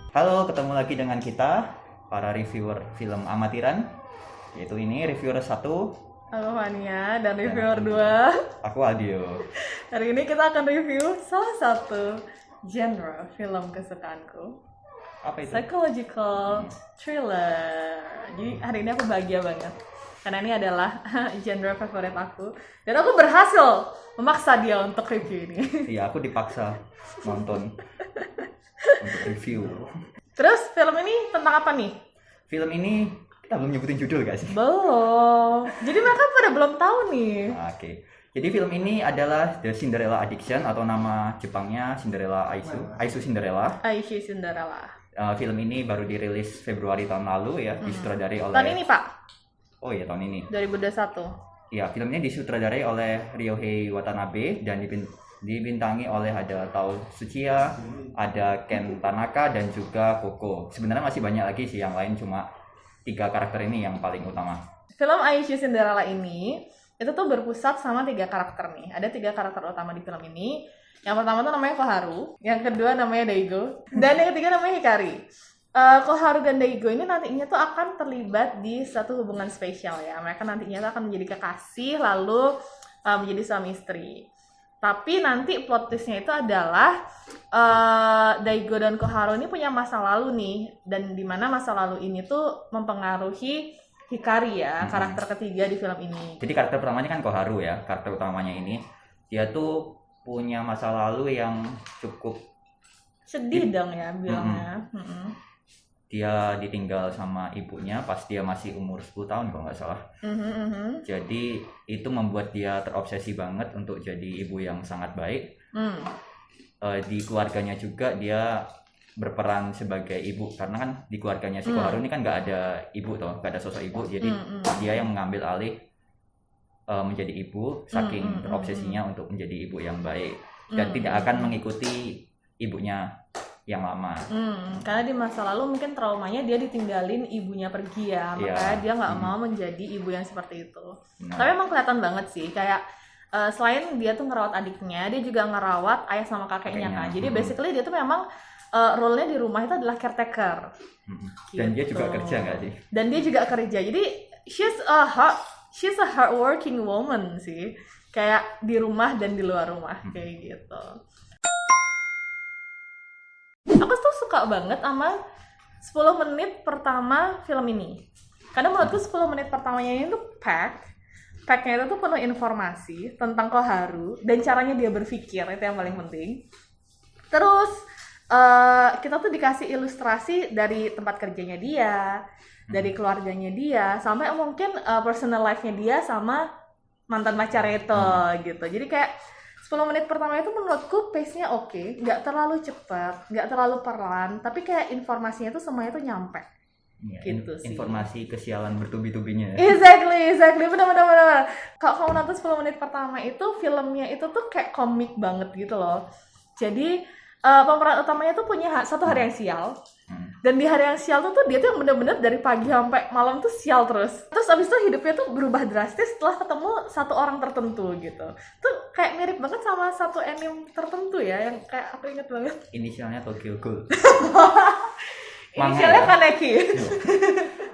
Halo, ketemu lagi dengan kita, para reviewer film amatiran. Yaitu ini, reviewer 1. Halo Fania, dan reviewer 2. Aku Adio. Hari ini kita akan review salah satu genre film kesukaanku. Apa itu? Psychological thriller. Jadi hari ini aku bahagia banget karena ini adalah genre favorit aku. Dan aku berhasil memaksa dia untuk review ini. Iya, aku dipaksa nonton untuk review. Terus film ini tentang apa nih? Film ini, kita belum nyebutin judul gak sih? Belum. Jadi mereka pada belum tahu nih. Oke. Jadi film ini adalah The Cinderella Addiction, atau nama Jepangnya Cinderella Aisu Cinderella. Aishi Cinderella. Film ini baru dirilis Februari tahun lalu ya, disutradarai oleh... Tahun ini, Pak? Oh iya, tahun ini. 2021. Ya, filmnya disutradarai oleh Ryohei Watanabe dan dibintangi oleh ada Tao Tsuchiya, ada Ken Tanaka, dan juga Koko. Sebenarnya masih banyak lagi sih yang lain, cuma 3 karakter ini yang paling utama. Film Aishi Cinderella ini itu tuh berpusat sama 3 karakter nih. Ada 3 karakter utama di film ini. Yang pertama tuh namanya Koharu, yang kedua namanya Daigo, dan yang ketiga namanya Hikari. Koharu dan Daigo ini nantinya tuh akan terlibat di satu hubungan spesial ya. Mereka nantinya tuh akan menjadi kekasih, lalu menjadi suami istri. Tapi nanti plot twist-nya itu adalah Daigo dan Koharu ini punya masa lalu nih, dan di mana masa lalu ini tuh mempengaruhi Hikari ya, karakter ketiga di film ini. Jadi karakter pertamanya kan Koharu ya, karakter utamanya ini. Dia tuh punya masa lalu yang cukup sedih dong ya bilangnya. Dia ditinggal sama ibunya pas dia masih umur 10 tahun kalau nggak salah. Jadi itu membuat dia terobsesi banget untuk jadi ibu yang sangat baik. Di keluarganya juga dia berperan sebagai ibu, karena kan di keluarganya si Koharu ini kan nggak ada ibu toh, nggak ada sosok ibu. Jadi dia yang mengambil alih menjadi ibu, saking terobsesinya untuk menjadi ibu yang baik dan tidak akan mengikuti ibunya yang lama. Karena di masa lalu mungkin traumanya dia ditinggalin ibunya pergi ya, makanya dia nggak mau menjadi ibu yang seperti itu. Tapi emang kelihatan banget sih, kayak selain dia tuh ngerawat adiknya, dia juga ngerawat ayah sama kakeknya kan. Jadi basically dia tuh memang role-nya di rumah itu adalah caretaker. Dan Gitu. dia juga kerja nggak sih? Dan dia juga kerja. Jadi she's a hardworking woman sih. Kayak di rumah dan di luar rumah kayak gitu. Aku tuh suka banget sama 10 menit pertama film ini. Karena menurutku 10 menit pertamanya ini tuh packnya itu tuh penuh informasi tentang Koharu dan caranya dia berpikir, itu yang paling penting. Terus kita tuh dikasih ilustrasi dari tempat kerjanya dia, dari keluarganya dia, sampai mungkin personal life-nya dia sama mantan pacarnya itu gitu. Jadi kayak 10 menit pertama itu menurutku pace-nya oke, nggak terlalu cepat, nggak terlalu pelan, tapi kayak informasinya itu semuanya tuh nyampe. Ya, Gitu sih. informasi kesialan bertubi-tubinya. Exactly, benar. Kalau kamu nonton 10 menit pertama itu, filmnya itu tuh kayak komik banget gitu loh. Jadi pemeran utamanya tuh punya satu hari yang sial. Dan di hari yang sial tuh dia tuh bener-bener dari pagi sampai malam tuh sial terus. Terus abis itu hidupnya tuh berubah drastis setelah ketemu satu orang tertentu gitu. Tuh kayak mirip banget sama satu anime tertentu ya, yang kayak aku inget banget. Inisialnya Tokyo Ghoul. Inisialnya Kaneki.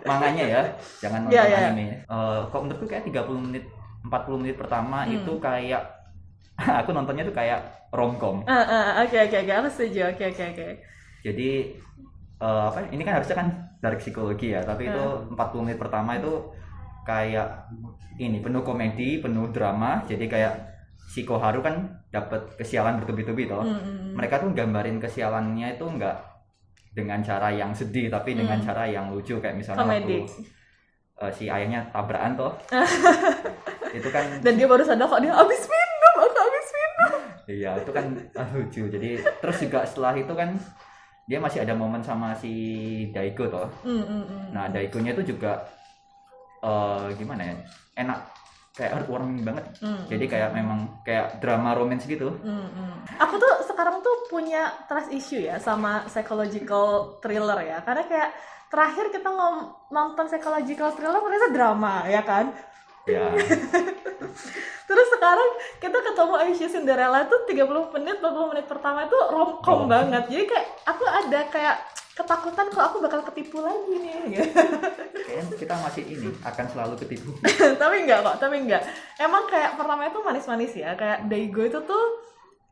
Manganya ya, jangan nonton anime. Kok menurutku kayak 30 menit, 40 menit pertama itu kayak aku nontonnya tuh kayak romcom. Oke, aku setuju. Oke. Jadi ini kan harusnya kan dari psikologi ya, tapi itu 40 menit pertama itu kayak ini penuh komedi, penuh drama. Jadi kayak si Koharu kan dapat kesialan bertubi-tubi toh. Mereka tuh gambarin kesialannya itu enggak dengan cara yang sedih, tapi dengan cara yang lucu, kayak misalnya komedi. Waktu si ayahnya tabrakan toh. Itu kan, dan dia baru sadar kok dia habis minum. iya itu kan lucu. Jadi terus juga setelah itu kan dia masih ada momen sama si Daigo toh. Nah Daigonya itu juga gimana ya, enak, kayak heartwarming banget. Jadi kayak memang kayak drama romance gitu. Aku tuh sekarang tuh punya trust issue ya sama psychological thriller ya, karena kayak terakhir kita nonton psychological thriller ternyata drama ya kan. Ya Terus sekarang kita ketemu Aisyah Cinderella tuh 30 menit, 40 menit pertama itu romcom banget. Jadi kayak aku ada kayak ketakutan kalau aku bakal ketipu lagi nih gitu. Kayaknya kita masih akan selalu ketipu. Tapi enggak. Emang kayak pertama itu manis-manis ya. Kayak Daigo itu tuh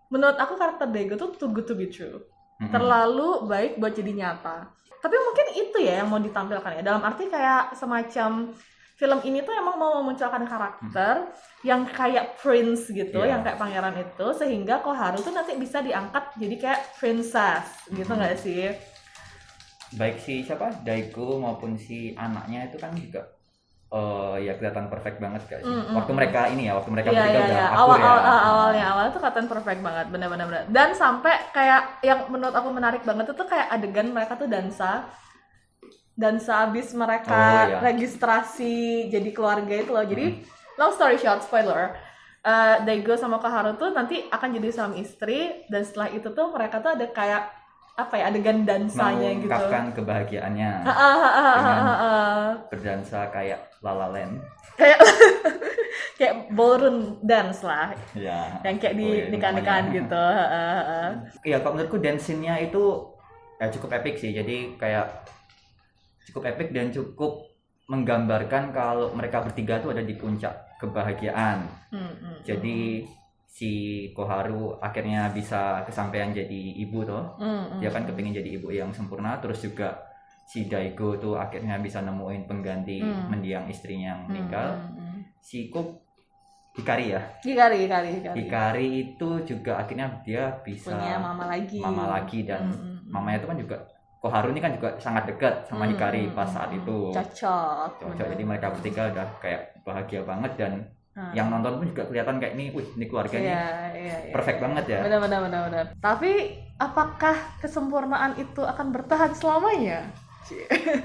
menurut aku karakter Daigo tuh too good to be true. Terlalu baik buat jadi nyata. Tapi mungkin itu ya yang mau ditampilkan ya. Dalam arti kayak semacam film ini tuh emang mau memunculkan karakter yang kayak prince gitu, yang kayak pangeran itu, sehingga Koharu tuh nanti bisa diangkat jadi kayak princess gitu nggak sih? Baik si Daigo maupun si anaknya itu kan juga ya kelihatan perfect banget gak sih? Waktu mereka bertiga udah akur ya. Awalnya tuh kelihatan perfect banget, benar-benar. Dan sampai kayak yang menurut aku menarik banget itu kayak adegan mereka tuh dansa abis mereka registrasi jadi keluarga itu loh. Jadi long story short, spoiler, Daigo sama Koharu tuh nanti akan jadi suami istri, dan setelah itu tuh mereka tuh ada kayak adegan dansanya gitu. Mengungkapkan kebahagiaannya dengan berdansa kayak La La Land. Kayak ballroom dance lah. Ya. Yang kayak di nikahan gitu. Iya, kalau menurutku dance scene-nya itu cukup epic sih. Jadi kayak cukup epic dan cukup menggambarkan kalau mereka bertiga tuh ada di puncak kebahagiaan. Jadi si Koharu akhirnya bisa kesampaian jadi ibu tuh. Dia kan kepingin jadi ibu yang sempurna. Terus juga si Daigo tuh akhirnya bisa nemuin pengganti mendiang istrinya yang meninggal. Si Hikari ya. Hikari itu juga akhirnya dia bisa punya mama lagi dan mamanya itu kan juga Koharu ini kan juga sangat dekat sama Hikari pas saat itu. Cocok. Jadi mereka bertiga udah kayak bahagia banget, dan yang nonton pun juga kelihatan kayak ini keluarga ini perfect banget ya. Benar. Tapi apakah kesempurnaan itu akan bertahan selamanya?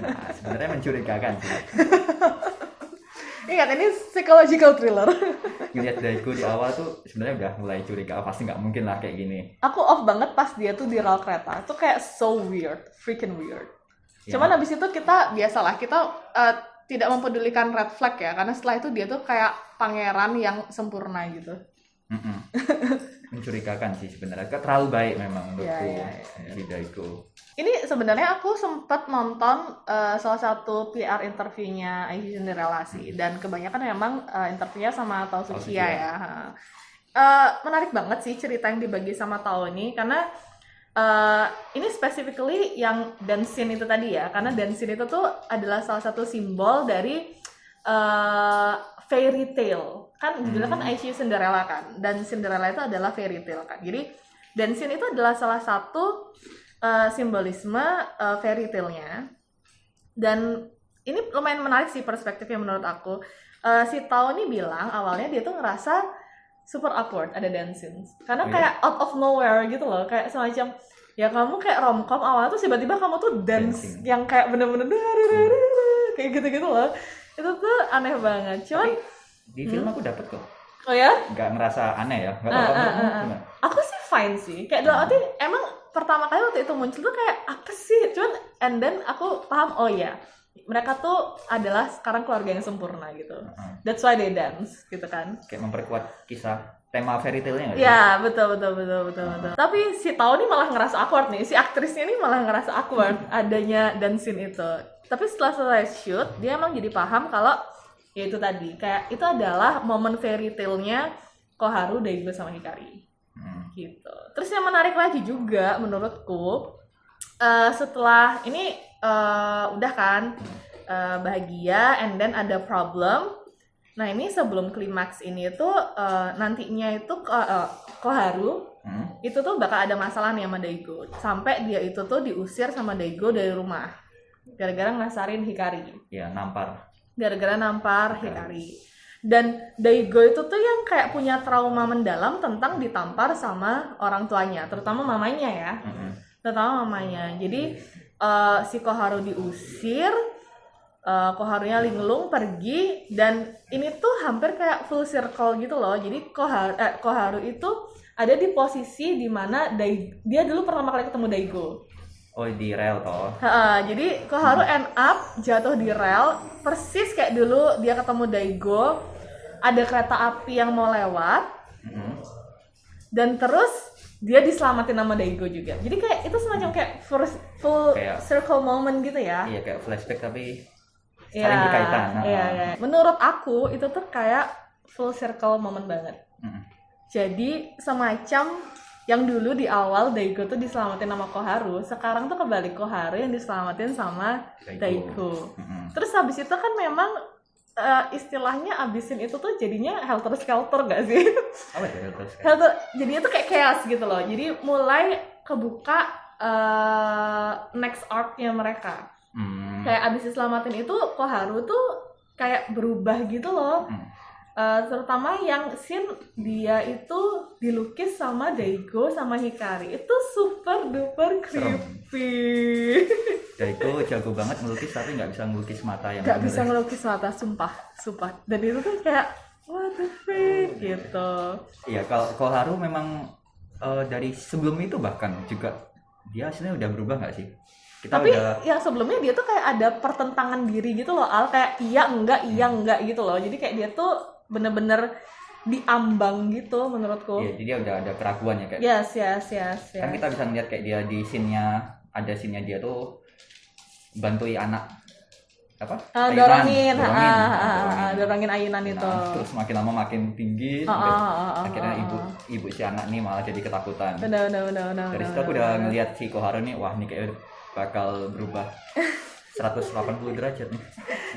Nah, sebenarnya mencurigakan sih. Ingat, ini psychological thriller. Ngeliat Daigo di awal tuh sebenarnya udah mulai curiga, pasti nggak mungkin lah kayak gini. Aku off banget pas dia tuh di rel kereta. Itu kayak so weird, freaking weird. Cuman habis itu kita biasalah, kita tidak mempedulikan red flag ya, karena setelah itu dia tuh kayak pangeran yang sempurna gitu. Mencurigakan sih sebenarnya, terlalu baik memang menurutku si Daigo. Ini sebenarnya aku sempat nonton salah satu PR interviewnya Aisyah Cinderella sih, dan kebanyakan memang interviewnya sama Tao Tsuchiya ya. Menarik banget sih cerita yang dibagi sama Tao ini, karena ini specifically yang dance scene itu tadi ya, karena dance scene itu tuh adalah salah satu simbol dari fairy tale. Kan judulnya kan Aisyah Cinderella kan, dan Cinderella itu adalah fairy tale kan. Jadi dance scene itu adalah salah satu simbolisme fairy tale-nya. Dan ini lumayan menarik sih perspektifnya menurut aku. Si Tao ini bilang awalnya dia tuh ngerasa super awkward ada dance scenes, karena kayak out of nowhere gitu loh, kayak semacam ya kamu kayak romcom awalnya tuh tiba-tiba kamu tuh dance yang kayak bener-bener kayak gitu-gitu loh. Itu tuh aneh banget. Cuman di film aku dapet kok. Oh ya? Nggak ngerasa aneh ya? Nggak tahu gimana? Aku sih fine sih. Kayak dalam arti emang pertama kali waktu itu muncul tuh kayak apa sih? Cuman and then aku paham, oh ya, mereka tuh adalah sekarang keluarga yang sempurna gitu. That's why they dance gitu kan. Kayak memperkuat kisah tema fairy tale-nya nggak sih? Ya, betul. Tapi si Tao nih malah ngerasa awkward nih. Si aktrisnya nih malah ngerasa awkward adanya dance scene itu. Tapi setelah selesai shoot, dia emang jadi paham kalau ya itu tadi, kayak itu adalah momen fairy tale-nya Koharu, Daigo sama Hikari. Gitu. Terus yang menarik lagi juga menurutku, setelah ini udah kan bahagia and then ada problem. Nah, ini sebelum klimaks ini tuh nantinya itu Koharu itu tuh bakal ada masalah nih sama Daigo. Sampai dia itu tuh diusir sama Daigo dari rumah. Gara-gara ngasarin Hikari. Ya, nampar. Gara-gara nampar Hikari. Dan Daigo itu tuh yang kayak punya trauma mendalam tentang ditampar sama orang tuanya, terutama mamanya ya. Terutama mamanya. Jadi si Koharu diusir, Koharunya linglung pergi, dan ini tuh hampir kayak full circle gitu loh. Jadi Koharu itu ada di posisi dimana dia dulu pertama kali ketemu Daigo. Oh, di rel toh. Jadi Koharu end up jatuh di rel persis kayak dulu dia ketemu Daigo. ada kereta api yang mau lewat, dan terus dia diselamatin sama Daigo juga. Jadi kayak itu semacam kayak full kayak, circle moment gitu ya. Iya, kayak flashback tapi saling berkaitan. Iya. Menurut aku itu tuh kayak full circle moment banget. Jadi semacam yang dulu di awal Daigo tuh diselamatin sama Koharu, sekarang tuh kebalik, Koharu yang diselamatin sama Daigo. Terus habis itu kan memang istilahnya abisin itu tuh jadinya helter skelter gak sih? Apa ya helter skelter? Jadinya tuh kayak chaos gitu loh. Jadi mulai kebuka next arc-nya mereka. Kayak abis diselamatin itu Koharu tuh kayak berubah gitu loh. Terutama yang scene dia itu dilukis sama Daigo sama Hikari, itu super duper creepy. Daigo jago banget melukis tapi nggak bisa melukis mata yang nggak bisa melukis mata, sumpah. Dan itu tuh kayak what the freak gitu. Iya, kalau Koharu memang dari sebelum itu bahkan juga dia aslinya udah berubah nggak sih? Tapi yang sebelumnya dia tuh kayak ada pertentangan diri gitu loh, Al, kayak iya enggak gitu loh. Jadi kayak dia tuh bener-bener diambang gitu menurutku. Iya, jadi dia udah ada keraguan ya kayak. Yes. Kan kita bisa ngeliat kayak dia di scene-nya, ada scene-nya dia tuh bantui anak apa? Dorongin ayunan itu. Terus makin lama makin tinggi, akhirnya ibu si anak nih malah jadi ketakutan. Benar. Dari situ aku udah ngeliat si Koharu nih, wah nih kayak bakal berubah 180 derajat nih.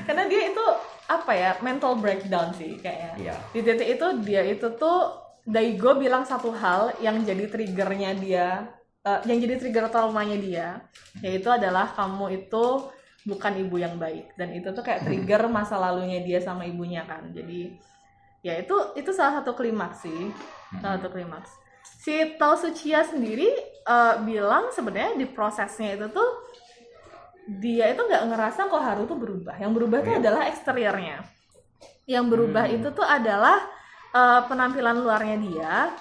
Karena dia itu apa ya, mental breakdown sih kayaknya. Iya. Di titik itu dia itu tuh Daigo bilang satu hal yang jadi triggernya dia, yang jadi trigger traumanya dia, yaitu adalah kamu itu bukan ibu yang baik, dan itu tuh kayak trigger masa lalunya dia sama ibunya kan. Jadi ya itu salah satu klimaks sih, salah satu klimaks. Si Tao Tsuchiya sendiri bilang sebenarnya di prosesnya itu tuh dia itu nggak ngerasa Koharu tuh berubah. Yang berubah tuh adalah eksteriornya. Yang berubah itu tuh adalah penampilan luarnya dia.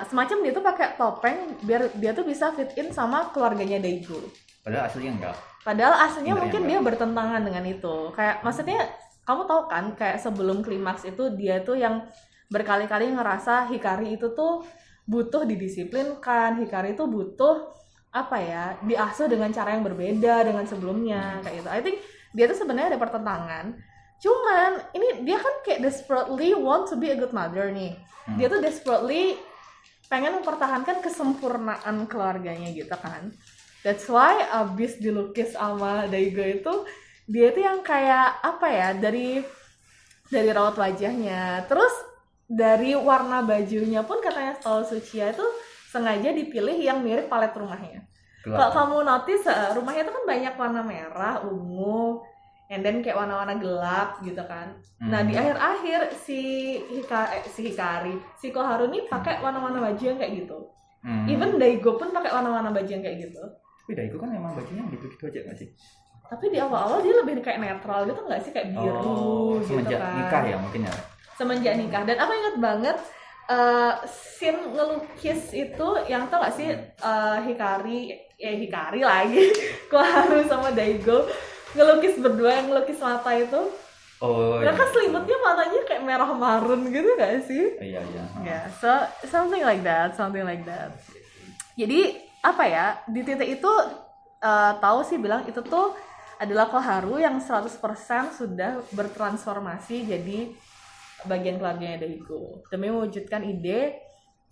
Semacam dia tuh pakai topeng biar dia tuh bisa fit in sama keluarganya Daigo. Padahal aslinya enggak. Padahal aslinya mungkin dia bertentangan dengan itu. Kayak maksudnya kamu tahu kan kayak sebelum klimaks itu dia tuh yang berkali-kali ngerasa Hikari itu tuh butuh didisiplinkan. Hikari itu butuh apa ya, diasuh dengan cara yang berbeda dengan sebelumnya kayak gitu. I think dia tuh sebenarnya ada pertentangan. Cuman ini dia kan kayak desperately want to be a good mother nih. Dia tuh desperately pengen mempertahankan kesempurnaan keluarganya gitu kan. That's why abis dilukis sama Daigo itu dia tuh yang kayak apa ya, dari raut wajahnya, terus dari warna bajunya pun katanya Tao Tsuchiya itu sengaja dipilih yang mirip palet rumahnya. Kalau kamu notice, rumahnya itu kan banyak warna merah, ungu, and then kayak warna-warna gelap gitu kan. Nah di akhir-akhir si Koharu nih pakai warna-warna baju yang kayak gitu. Even Daigo pun pakai warna-warna baju yang kayak gitu. Tapi Daigo kan emang bajunya gitu-gitu aja nggak sih? Tapi di awal-awal dia lebih kayak netral gitu nggak sih, kayak biru gitu kan. Semenjak nikah ya mungkin ya. Semenjak nikah. Dan aku ingat banget scene ngelukis itu yang tau gak sih, Hikari lagi Koharu sama Daigo ngelukis berdua, yang ngelukis mata itu. Mereka selimutnya matanya kayak merah marun gitu gak sih? Iya. Yeah, so something like that. Jadi apa ya, di titik itu tahu sih bilang itu tuh adalah Koharu yang 100% sudah bertransformasi jadi bagian keluarganya Daigo demi mewujudkan ide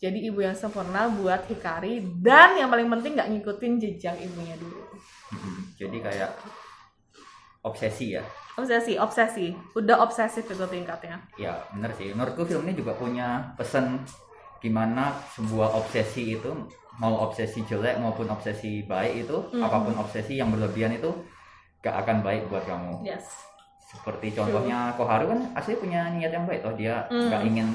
jadi ibu yang sempurna buat Hikari, dan yang paling penting nggak ngikutin jejak ibunya dulu. Jadi kayak obsesi ya. Obsesi. Udah obsesif itu tingkatnya. Ya bener sih. Menurutku film ini juga punya pesan gimana sebuah obsesi itu, mau obsesi jelek maupun obsesi baik itu, apapun obsesi yang berlebihan itu gak akan baik buat kamu. Yes. Seperti contohnya Koharu kan asli punya niat yang baik toh, dia gak ingin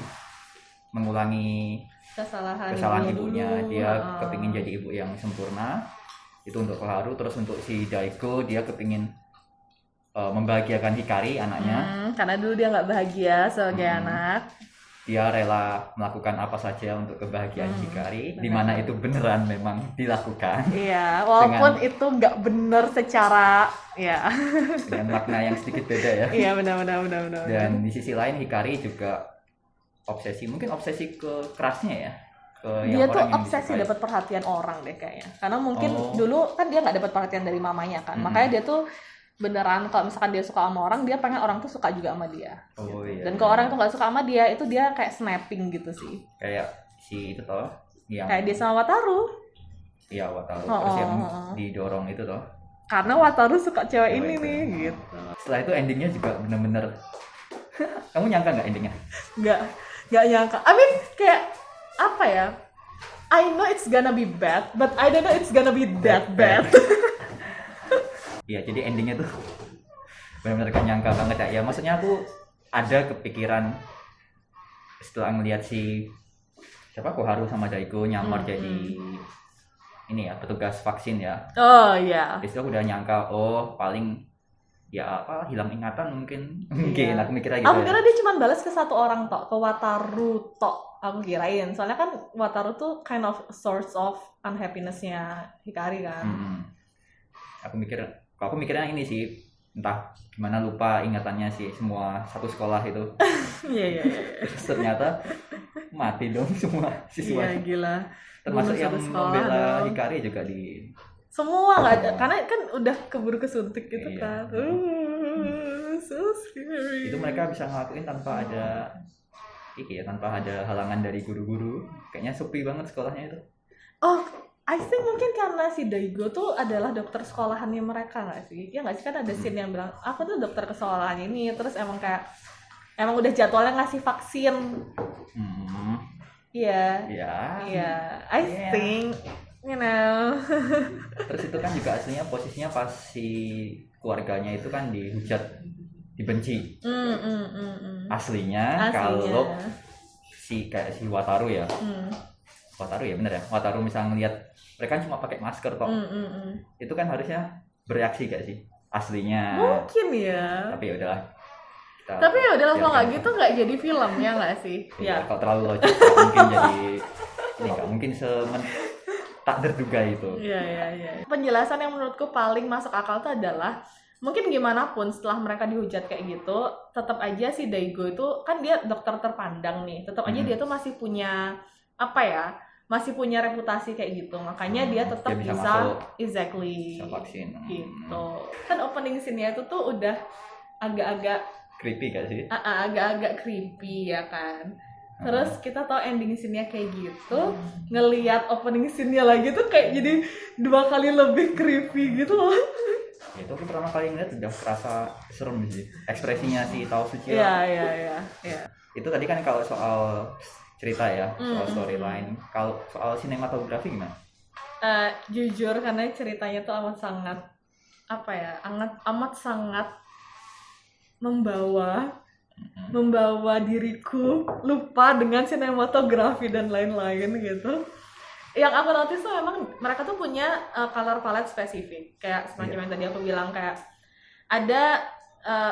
mengulangi kesalahan ibunya. Dia kepingin jadi ibu yang sempurna. Itu untuk Koharu. Terus untuk si Daigo, dia kepingin membahagiakan Hikari anaknya. Karena dulu dia nggak bahagia sebagai anak. dia rela melakukan apa saja untuk kebahagiaan Hikari, di mana itu beneran memang dilakukan. Iya, walaupun itu nggak benar secara ya. Dengan makna yang sedikit beda ya. Iya, benar. Dan di sisi lain Hikari juga mungkin obsesi ke kerasnya ya. Dia tuh obsesi dapat perhatian orang deh kayaknya. Karena mungkin dulu kan dia nggak dapat perhatian dari mamanya kan, makanya dia tuh beneran kalau misalkan dia suka sama orang, dia pengen orang tuh suka juga sama dia. Iya. Dan kalau orang tuh nggak suka sama dia, itu dia kayak snapping gitu sih. Kayak si itu toh, yang kayak dia sama Wataru. Iya, Wataru. Terus yang didorong itu toh. Karena Wataru suka cewek ini nih, gitu. Setelah itu endingnya juga bener-bener. Kamu nyangka nggak endingnya? Nggak nyangka. I mean kayak apa ya? I know it's gonna be bad, but I don't know it's gonna be that bad. Iya, jadi endingnya tuh benar-benar gak nyangka banget ya. Ya maksudnya aku ada kepikiran setelah ngelihat si Koharu sama Daigo nyamar jadi ini ya, petugas vaksin ya. Oh iya. Terus aku udah nyangka paling ya hilang ingatan mungkin. Mungkin aku mikirnya gitu. Aku kira dia cuma balas ke satu orang tok, ke Wataru tok. Aku kirain. Soalnya kan Wataru tuh kind of source of unhappiness-nya Hikari kan. Aku mikirnya ini sih, entah gimana lupa ingatannya sih semua satu sekolah itu. Iya. Terus ternyata mati dong semua siswa. Iya, gila. Termasuk yang membela Hikari juga di semua nggak ada, karena kan udah keburu kesuntik gitu kan. So scary. Itu mereka bisa ngelakuin tanpa ada halangan dari guru-guru. Kayaknya sepi banget sekolahnya itu. I think mungkin karena si Daigo tuh adalah dokter sekolahannya mereka nggak sih? Ya nggak sih, kan ada scene yang bilang aku tuh dokter ke sekolahan ini, terus emang udah jadwalnya ngasih vaksin. Iya. I think Terus itu kan juga aslinya posisinya pas si keluarganya itu kan dihujat, dibenci. Aslinya kalau si Wataru ya. Wataru ya, bener ya. Wataru misalnya ngelihat mereka cuma pakai masker kok. Itu kan harusnya bereaksi gak sih? Aslinya. Mungkin ya. Tapi ya udahlah. Kalau nggak gitu nggak jadi filmnya nggak sih? Ya. Kalau terlalu logik mungkin jadi nggak mungkin tak terduga itu. Iya. Penjelasan yang menurutku paling masuk akal itu adalah mungkin gimana pun setelah mereka dihujat kayak gitu, tetap aja si Daigo itu kan dia dokter terpandang nih. Tetap aja dia tuh masih punya masih punya reputasi kayak gitu, makanya dia tetap bisa vaksin gitu. Kan opening scene-nya itu tuh udah agak-agak creepy gak sih? Agak-agak creepy ya kan. Terus kita tahu ending scene-nya kayak gitu, ngelihat opening scene-nya lagi tuh kayak jadi 2 kali lebih creepy gitu loh. Itu aku pertama kali ngeliat udah kerasa serem sih ekspresinya si Tao Suci. Iya. Itu tadi kan kalau soal cerita ya, soal storyline. Kalau soal sinematografi gimana? Jujur karena ceritanya tuh amat sangat membawa diriku lupa dengan sinematografi dan lain-lain gitu. Yang aku notice tuh memang mereka tuh punya color palette spesifik, kayak semacam yang tadi aku bilang, kayak ada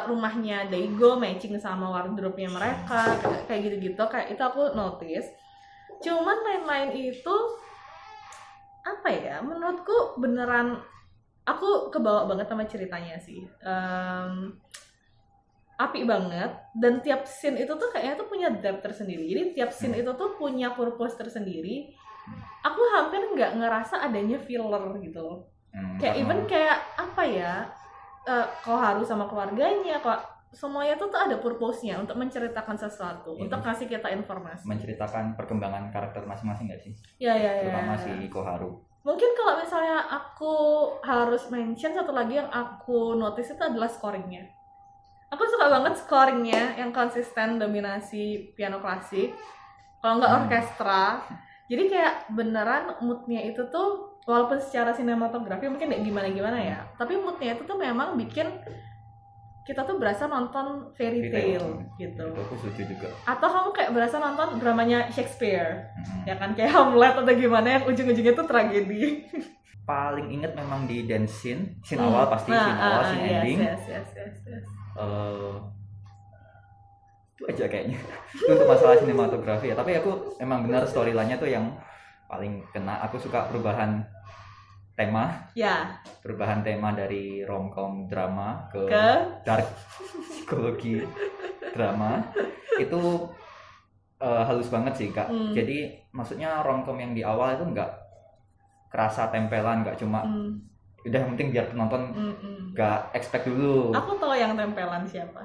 rumahnya Daigo matching sama wardrobe-nya mereka, kayak gitu-gitu, kayak itu aku notice. Cuman lain-lain itu menurutku beneran aku kebawa banget sama ceritanya sih. Apik banget, dan tiap scene itu tuh kayaknya tuh punya depth tersendiri. Jadi tiap scene itu tuh punya purpose tersendiri. Aku hampir nggak ngerasa adanya filler gitu loh. Kayak even kayak Koharu sama keluarganya, kok semuanya tuh ada purpose-nya untuk menceritakan sesuatu, untuk kasih kita informasi. Menceritakan perkembangan karakter masing-masing nggak sih? Iya. Terutama si Koharu. Mungkin kalau misalnya aku harus mention satu lagi yang aku notice itu adalah scoringnya. Aku suka banget scoringnya yang konsisten, dominasi piano klasik, kalau nggak orkestra. Jadi kayak beneran moodnya itu tuh, walaupun secara sinematografi mungkin gak gimana-gimana ya, tapi moodnya itu tuh memang bikin kita tuh berasa nonton fairy tale gitu. Itu aku setuju juga. Atau kamu kayak berasa nonton dramanya Shakespeare, ya kan, kayak Hamlet atau gimana yang ujung-ujungnya tuh tragedi. Paling inget memang di dance scene awal pasti, scene awal, scene ending. Yes. Itu aja kayaknya. Itu untuk masalah sinematografi ya. Tapi aku emang benar storyline-nya tuh yang paling kena. Aku suka perubahan tema. Ya. Perubahan tema dari romcom drama ke dark psikologi drama. Itu halus banget sih Kak. Jadi maksudnya romcom yang di awal itu nggak kerasa tempelan, nggak cuma udah yang penting biar penonton nggak expect dulu. Aku tahu yang tempelan siapa.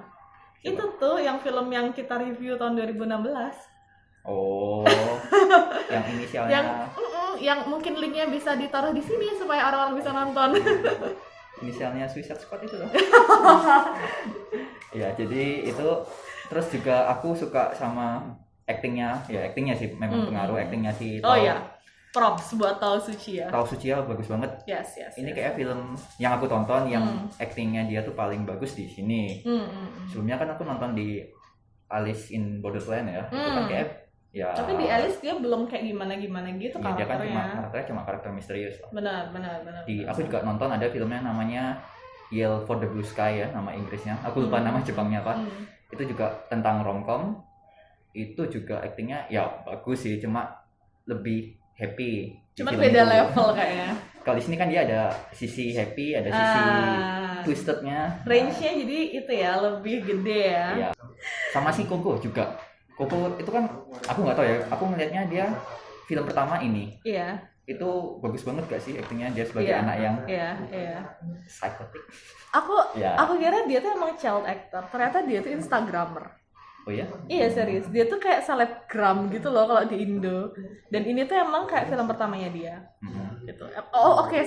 Itu tuh yang film yang kita review tahun 2016. Oh, yang inisialnya. Yang mungkin linknya bisa ditaruh di sini supaya orang-orang bisa nonton. Inisialnya Suicide Squad itu loh. Ya, jadi itu. Terus juga aku suka sama actingnya sih memang pengaruh actingnya si Tao. Oh ya, props buat Tao Sucia. Tao Sucia bagus banget. Yes. Ini kayak film yang aku tonton yang actingnya dia tuh paling bagus di sini. Sebelumnya kan aku nonton di Alice in Borderland ya. Itu kan kayak ya. Tapi di Alice dia belum kayak gimana gitu ya, karakternya. Dia kan cuma karakter misterius. Benar. Aku juga nonton ada filmnya namanya Yell for the Blue Sky ya, nama Inggrisnya. Aku lupa nama Jepangnya apa. Itu juga tentang romcom. Itu juga aktingnya ya bagus sih, cuma lebih happy. Cuma beda level kayaknya. Kalau di sini kan dia ada sisi happy, ada sisi twistednya. Range-nya jadi itu ya lebih gede ya. Iya. Sama si Coco juga. Coco itu kan aku nggak tahu ya. Aku ngelihatnya dia film pertama ini. Iya. Itu bagus banget gak sih aktingnya dia sebagai anak yang psychotic. Aku kira dia tuh emang child actor. Ternyata dia tuh Instagramer. Oh ya? Iya serius, dia tuh kayak selebgram gitu loh kalau di Indo. Dan ini tuh emang kayak film pertamanya dia. Gitu. Oke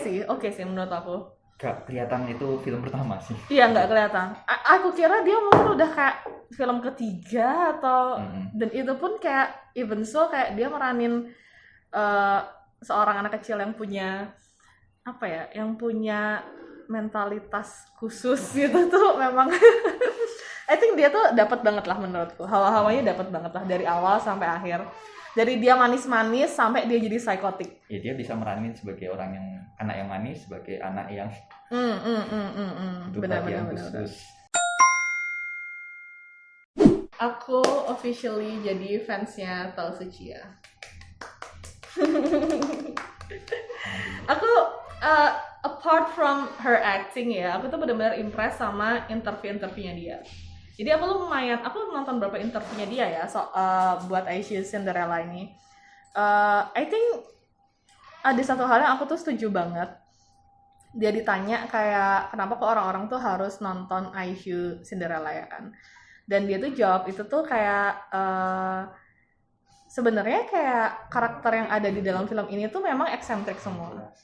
sih menurut aku. Gak kelihatan itu film pertama sih. Iya nggak kelihatan. Aku kira dia mungkin udah kayak film ketiga atau dan itu pun kayak even so kayak dia meranin seorang anak kecil yang punya yang punya mentalitas khusus gitu tuh memang. I think dia tuh dapat banget lah menurutku. Hawa-hawanya dapat banget lah dari awal sampai akhir. Dari dia manis-manis sampai dia jadi psikotik. Ya dia bisa meranin sebagai anak yang manis, sebagai anak yang benar. Aku officially jadi fansnya Tao Sucia. Aku apart from her acting ya, aku tuh benar-benar impress sama interviewnya dia. Jadi aku nonton beberapa interviewnya dia ya buat Aisha Cinderella ini. I think ada satu hal yang aku tuh setuju banget. Dia ditanya kayak kenapa kok orang-orang tuh harus nonton Aisha Cinderella ya kan. Dan dia tuh jawab itu tuh kayak sebenarnya kayak karakter yang ada di dalam film ini tuh memang eksentrik semua.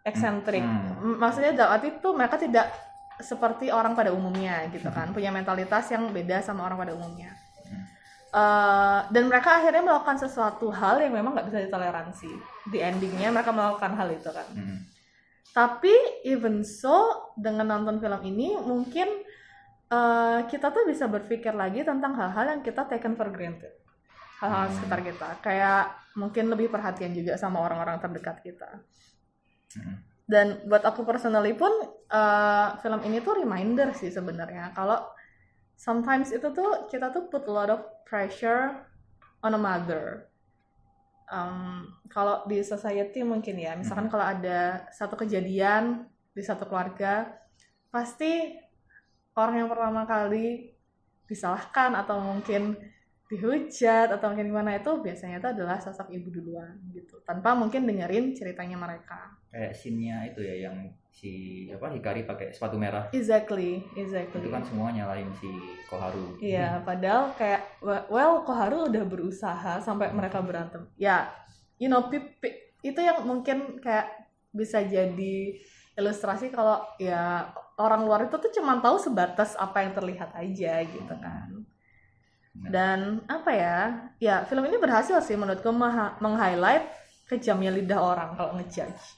Eksentrik. Maksudnya dalam arti tuh mereka tidak seperti orang pada umumnya gitu kan, punya mentalitas yang beda sama orang pada umumnya. Dan mereka akhirnya melakukan sesuatu hal yang memang nggak bisa ditoleransi. Di endingnya mereka melakukan hal itu kan. Tapi even so dengan nonton film ini mungkin kita tuh bisa berpikir lagi tentang hal-hal yang kita taken for granted. Hal-hal sekitar kita, kayak mungkin lebih perhatian juga sama orang-orang terdekat kita. Dan buat aku personally pun film ini tuh reminder sih sebenarnya kalau sometimes itu tuh kita tuh put a lot of pressure on a mother. Kalau di society mungkin ya, misalkan kalau ada satu kejadian di satu keluarga, pasti orang yang pertama kali disalahkan atau mungkin dihujat atau mungkin gimana itu biasanya itu adalah sosok ibu duluan gitu, tanpa mungkin dengerin ceritanya mereka. Kayak scene-nya itu ya yang si Hikari pakai sepatu merah. Exactly. Itu kan semua nyalain si Koharu. Iya, padahal kayak Koharu udah berusaha sampai mereka berantem. Ya, itu yang mungkin kayak bisa jadi ilustrasi kalau ya orang luar itu tuh cuma tahu sebatas apa yang terlihat aja gitu kan. Dan ya film ini berhasil sih menurutku meng-highlight kejamnya lidah orang kalau ngejudge.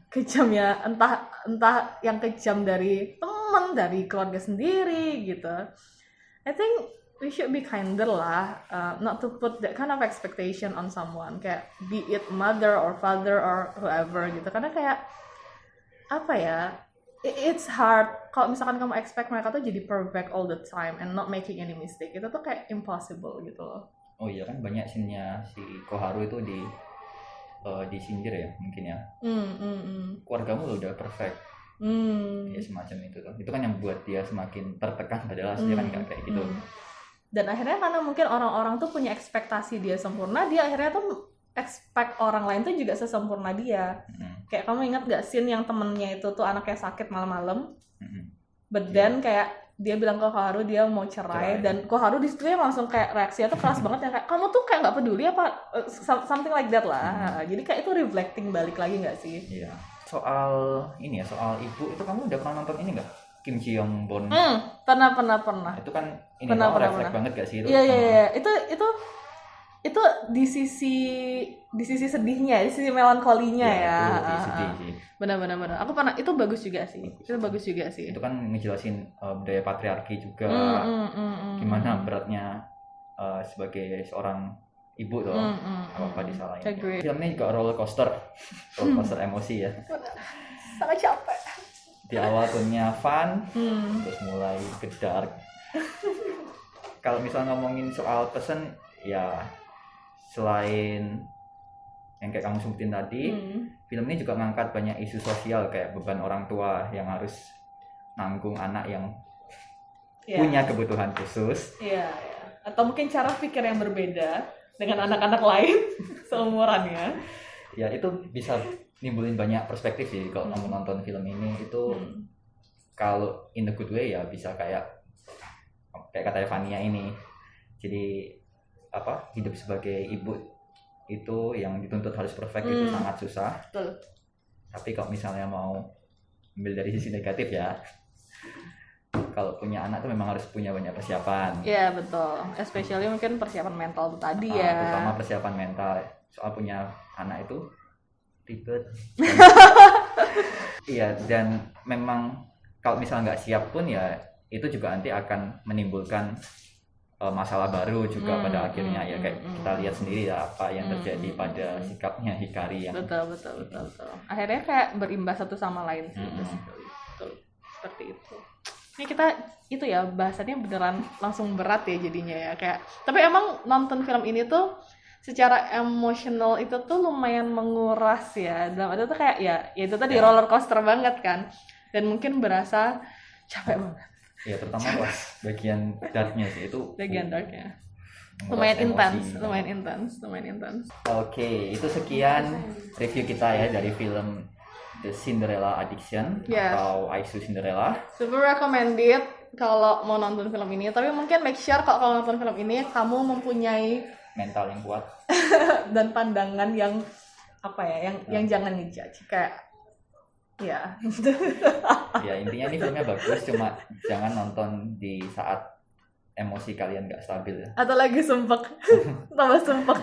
Kejamnya entah yang kejam dari teman, dari keluarga sendiri gitu. I think we should be kinder lah, not to put that kind of expectation on someone, kayak be it mother or father or whoever gitu. Karena kayak it's hard kalau misalkan kamu expect mereka tuh jadi perfect all the time and not making any mistake, itu tuh kayak impossible gitu loh. Oh iya kan banyak scene-nya si Koharu itu disindir ya mungkin ya. Keluargamu lo udah perfect. Ya semacam itu tuh. Itu kan yang buat dia semakin tertekan, padahal aslinya kan nggak kayak gitu. Dan akhirnya karena mungkin orang-orang tuh punya ekspektasi dia sempurna, dia akhirnya tuh expect orang lain tuh juga sesempurna dia. Kayak kamu ingat gak scene yang temennya itu tuh anaknya sakit malam-malam, but then kayak dia bilang ke Koharu dia mau cerai. Dan Koharu di situ langsung kayak reaksinya tuh keras banget ya, kayak kamu tuh kayak nggak peduli apa, something like that lah. Jadi kayak itu reflecting balik lagi nggak sih? Iya. Soal ini ya, soal ibu itu kamu udah pernah nonton ini nggak? Kim Ji Young Bon. Pernah. Itu kan ini refleks banget gak sih itu? Iya. Itu di sisi sedihnya, di sisi melankolinya ya. Sedih sih. Benar. Aku pernah, itu bagus juga sih. Itu kan ngejelasin budaya patriarki juga, gimana beratnya sebagai seorang ibu tuh, apa disalahin. Filmnya juga roller coaster emosi ya. Sangat capek. Di awal punya fun, terus mulai ke dark. Kalau misalnya ngomongin soal pesan, ya selain yang kayak kamu sebutin tadi, film ini juga ngangkat banyak isu sosial kayak beban orang tua yang harus nanggung anak yang punya kebutuhan khusus. Iya. Atau mungkin cara pikir yang berbeda dengan anak-anak lain seumurannya. Ya itu bisa nimbulin banyak perspektif sih kalau kamu nonton film ini itu. Kalau in a good way ya bisa kayak kata Evania ini, jadi hidup sebagai ibu itu yang dituntut harus perfect itu sangat susah. Betul. Tapi kalau misalnya mau ambil dari sisi negatif ya, kalau punya anak tuh memang harus punya banyak persiapan. Iya betul, especially mungkin persiapan mental tadi terutama persiapan mental. Soal punya anak itu ribet. Iya, dan memang kalau misalnya nggak siap pun ya itu juga nanti akan menimbulkan masalah baru juga pada akhirnya ya, kayak kita lihat sendiri ya apa yang terjadi pada sikapnya Hikari yang betul. Akhirnya kayak berimbas satu sama lain sih. Betul. Seperti itu. Ini kita itu ya bahasannya beneran langsung berat ya jadinya ya, kayak tapi emang nonton film ini tuh secara emosional itu tuh lumayan menguras ya. Dalam itu tuh kayak ya itu tadi roller coaster banget kan. Dan mungkin berasa capek banget. Ya terutama pas bagian darknya sih itu. Bagian darknya. Lumayan intens. Oke, itu sekian review kita ya dari film The Cinderella Addiction atau Aisu Cinderella. Super recommended kalau mau nonton film ini. Tapi mungkin make sure kalau nonton film ini kamu mempunyai mental yang kuat dan pandangan yang yang jangan ngejudge kayak ya. Ya intinya ini filmnya bagus, cuma jangan nonton di saat emosi kalian nggak stabil ya. Atau lagi sumpek, tambah sumpek.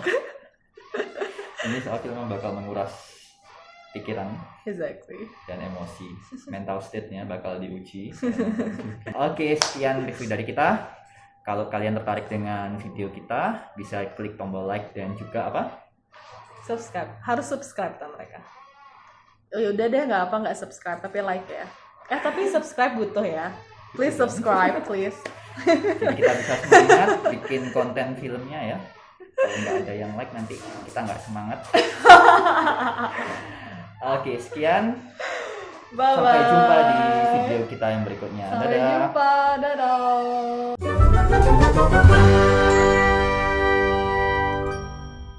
Ini soal filmnya bakal menguras pikiran, exactly, dan emosi, mental state-nya bakal diuji. Oke, sekian review dari kita. Kalau kalian tertarik dengan video kita, bisa klik tombol like dan juga subscribe. Harus subscribe kan mereka. Oh yaudah deh, nggak subscribe tapi like ya. Tapi subscribe butuh ya. Please subscribe, please. Jadi kita bisa semangat bikin konten filmnya ya. Kalau nggak ada yang like nanti kita nggak semangat. Oke, sekian. Bye-bye. Sampai jumpa di video kita yang berikutnya. Sampai jumpa, dadah.